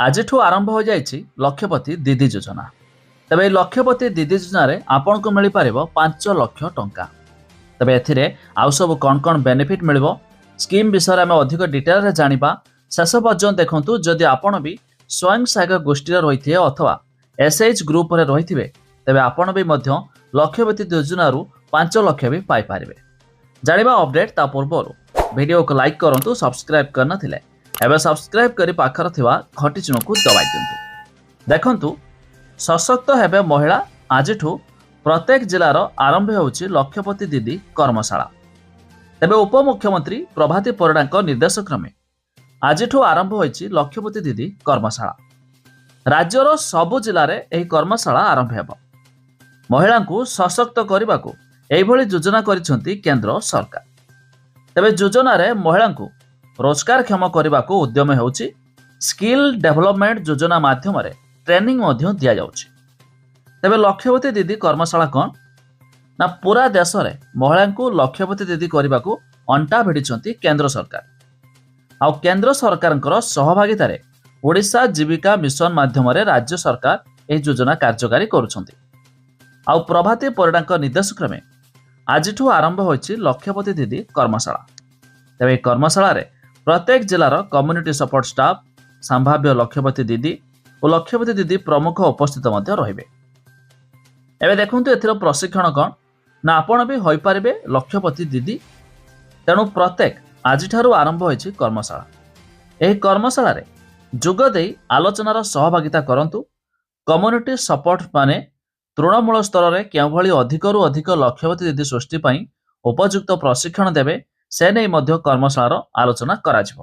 ଆଜିଠୁ ଆରମ୍ଭ ହୋଇଯାଇଛି ଲକ୍ଷପତି ଦିଦି ଯୋଜନା। ତେବେ ଏହି ଲକ୍ଷପତି ଦିଦି ଯୋଜନାରେ ଆପଣଙ୍କୁ ମିଳିପାରିବ 5 ଲକ୍ଷ ଟଙ୍କା। ତେବେ ଏଥିରେ ଆଉ ସବୁ କ'ଣ କ'ଣ ବେନିଫିଟ୍ ମିଳିବ, ସ୍କିମ୍ ବିଷୟରେ ଆମେ ଅଧିକ ଡିଟେଲରେ ଜାଣିବା। ଶେଷ ପର୍ଯ୍ୟନ୍ତ ଦେଖନ୍ତୁ। ଯଦି ଆପଣ ବି ସ୍ୱୟଂ ସହାୟକ ଗୋଷ୍ଠୀରେ ରହିଥିବେ ଅଥବା ଏସ୍ଏଚ୍ ଗ୍ରୁପରେ ରହିଥିବେ, ତେବେ ଆପଣ ବି ମଧ୍ୟ ଲକ୍ଷପତି ଯୋଜନାରୁ 5 ଲକ୍ଷ ବି ପାଇପାରିବେ। ଜାଣିବା ଅପଡେଟ୍ ତା ପୂର୍ବରୁ ଭିଡ଼ିଓକୁ ଲାଇକ୍ କରନ୍ତୁ। ସବସ୍କ୍ରାଇବ୍ କରିନଥିଲେ ଏବେ ସବସ୍କ୍ରାଇବ୍ କରି ପାଖରେ ଥିବା ଘଣ୍ଟି ଚିହ୍ନକୁ ଦବାଇ ଦିଅନ୍ତୁ। ଦେଖନ୍ତୁ, ସଶକ୍ତ ହେବେ ମହିଳା। ଆଜିଠୁ ପ୍ରତ୍ୟେକ ଜିଲ୍ଲାର ଆରମ୍ଭ ହେଉଛି ଲକ୍ଷପତି ଦିଦି କର୍ମଶାଳା। ତେବେ ଉପମୁଖ୍ୟମନ୍ତ୍ରୀ ପ୍ରଭାତୀ ପରିଡ଼ାଙ୍କ ନିର୍ଦ୍ଦେଶ କ୍ରମେ ଆଜିଠୁ ଆରମ୍ଭ ହୋଇଛି ଲକ୍ଷପତି ଦିଦି କର୍ମଶାଳା। ରାଜ୍ୟର ସବୁ ଜିଲ୍ଲାରେ ଏହି କର୍ମଶାଳା ଆରମ୍ଭ ହେବ। ମହିଳାଙ୍କୁ ସଶକ୍ତ କରିବାକୁ ଏହିଭଳି ଯୋଜନା କରିଛନ୍ତି କେନ୍ଦ୍ର ସରକାର। ତେବେ ଯୋଜନାରେ ମହିଳାଙ୍କୁ ରୋଜଗାରକ୍ଷମ କରିବାକୁ ଉଦ୍ୟମ ହେଉଛି। ସ୍କିଲ୍ ଡେଭଲପମେଣ୍ଟ ଯୋଜନା ମାଧ୍ୟମରେ ଟ୍ରେନିଂ ମଧ୍ୟ ଦିଆଯାଉଛି। ତେବେ ଲକ୍ଷପତି ଦିଦି କର୍ମଶାଳା କ'ଣ ନା, ପୁରା ଦେଶରେ ମହିଳାଙ୍କୁ ଲକ୍ଷପତି ଦିଦି କରିବାକୁ ଅଣ୍ଟା ଭିଡ଼ିଛନ୍ତି କେନ୍ଦ୍ର ସରକାର। ଆଉ କେନ୍ଦ୍ର ସରକାରଙ୍କର ସହଭାଗିତାରେ ଓଡ଼ିଶା ଜୀବିକା ମିଶନ ମାଧ୍ୟମରେ ରାଜ୍ୟ ସରକାର ଏହି ଯୋଜନା କାର୍ଯ୍ୟକାରୀ କରୁଛନ୍ତି। ଆଉ ପ୍ରଭାତୀ ପରିଡ଼ାଙ୍କ ନିର୍ଦ୍ଦେଶ କ୍ରମେ ଆଜିଠୁ ଆରମ୍ଭ ହୋଇଛି ଲକ୍ଷପତି ଦିଦି କର୍ମଶାଳା। ତେବେ ଏହି କର୍ମଶାଳାରେ ପ୍ରତ୍ୟେକ ଜିଲ୍ଲାର କମ୍ୟୁନିଟି ସପୋର୍ଟ ଷ୍ଟାଫ୍, ସମ୍ଭାବ୍ୟ ଲକ୍ଷପତି ଦିଦି ଓ ଲକ୍ଷପତି ଦିଦି ପ୍ରମୁଖ ଉପସ୍ଥିତ ମଧ୍ୟ ରହିବେ। ଏବେ ଦେଖନ୍ତୁ, ଏଥିର ପ୍ରଶିକ୍ଷଣ କ'ଣ ନା, ଆପଣ ବି ହୋଇପାରିବେ ଲକ୍ଷପତି ଦିଦି। ତେଣୁ ପ୍ରତ୍ୟେକ ଆଜିଠାରୁ ଆରମ୍ଭ ହୋଇଛି କର୍ମଶାଳା। ଏହି କର୍ମଶାଳାରେ ଯୋଗ ଦେଇ ଆଲୋଚନାର ସହଭାଗିତା କରନ୍ତୁ। କମ୍ୟୁନିଟି ସପୋର୍ଟ ମାନେ ତୃଣମୂଳ ସ୍ତରରେ କେଉଁଭଳି ଅଧିକରୁ ଅଧିକ ଲକ୍ଷପତି ଦିଦି ସୃଷ୍ଟି ପାଇଁ ଉପଯୁକ୍ତ ପ୍ରଶିକ୍ଷଣ ଦେବେ, ସେ ନେଇ ମଧ୍ୟ କର୍ମଶାଳାର ଆଲୋଚନା କରାଯିବ।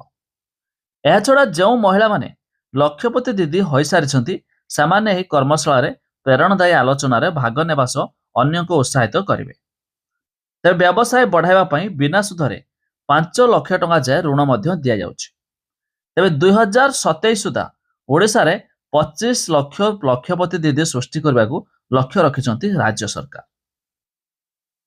ଏହାଛଡ଼ା ଯେଉଁ ମହିଳାମାନେ ଲକ୍ଷପତି ଦିଦି ହୋଇସାରିଛନ୍ତି, ସେମାନେ ଏହି କର୍ମଶାଳାରେ ପ୍ରେରଣାଦାୟୀ ଆଲୋଚନାରେ ଭାଗ ନେବା ସହ ଅନ୍ୟଙ୍କୁ ଉତ୍ସାହିତ କରିବେ। ତେବେ ବ୍ୟବସାୟ ବଢ଼ାଇବା ପାଇଁ ବିନା ସୁଧରେ 5 ଲକ୍ଷ ଟଙ୍କା ଯାଏ ଋଣ ମଧ୍ୟ ଦିଆଯାଉଛି। ତେବେ 2027 ସୁଦ୍ଧା ଓଡ଼ିଶାରେ 25 ଲକ୍ଷ ଲକ୍ଷପତି ଦିଦି ସୃଷ୍ଟି କରିବାକୁ ଲକ୍ଷ୍ୟ ରଖିଛନ୍ତି ରାଜ୍ୟ ସରକାର।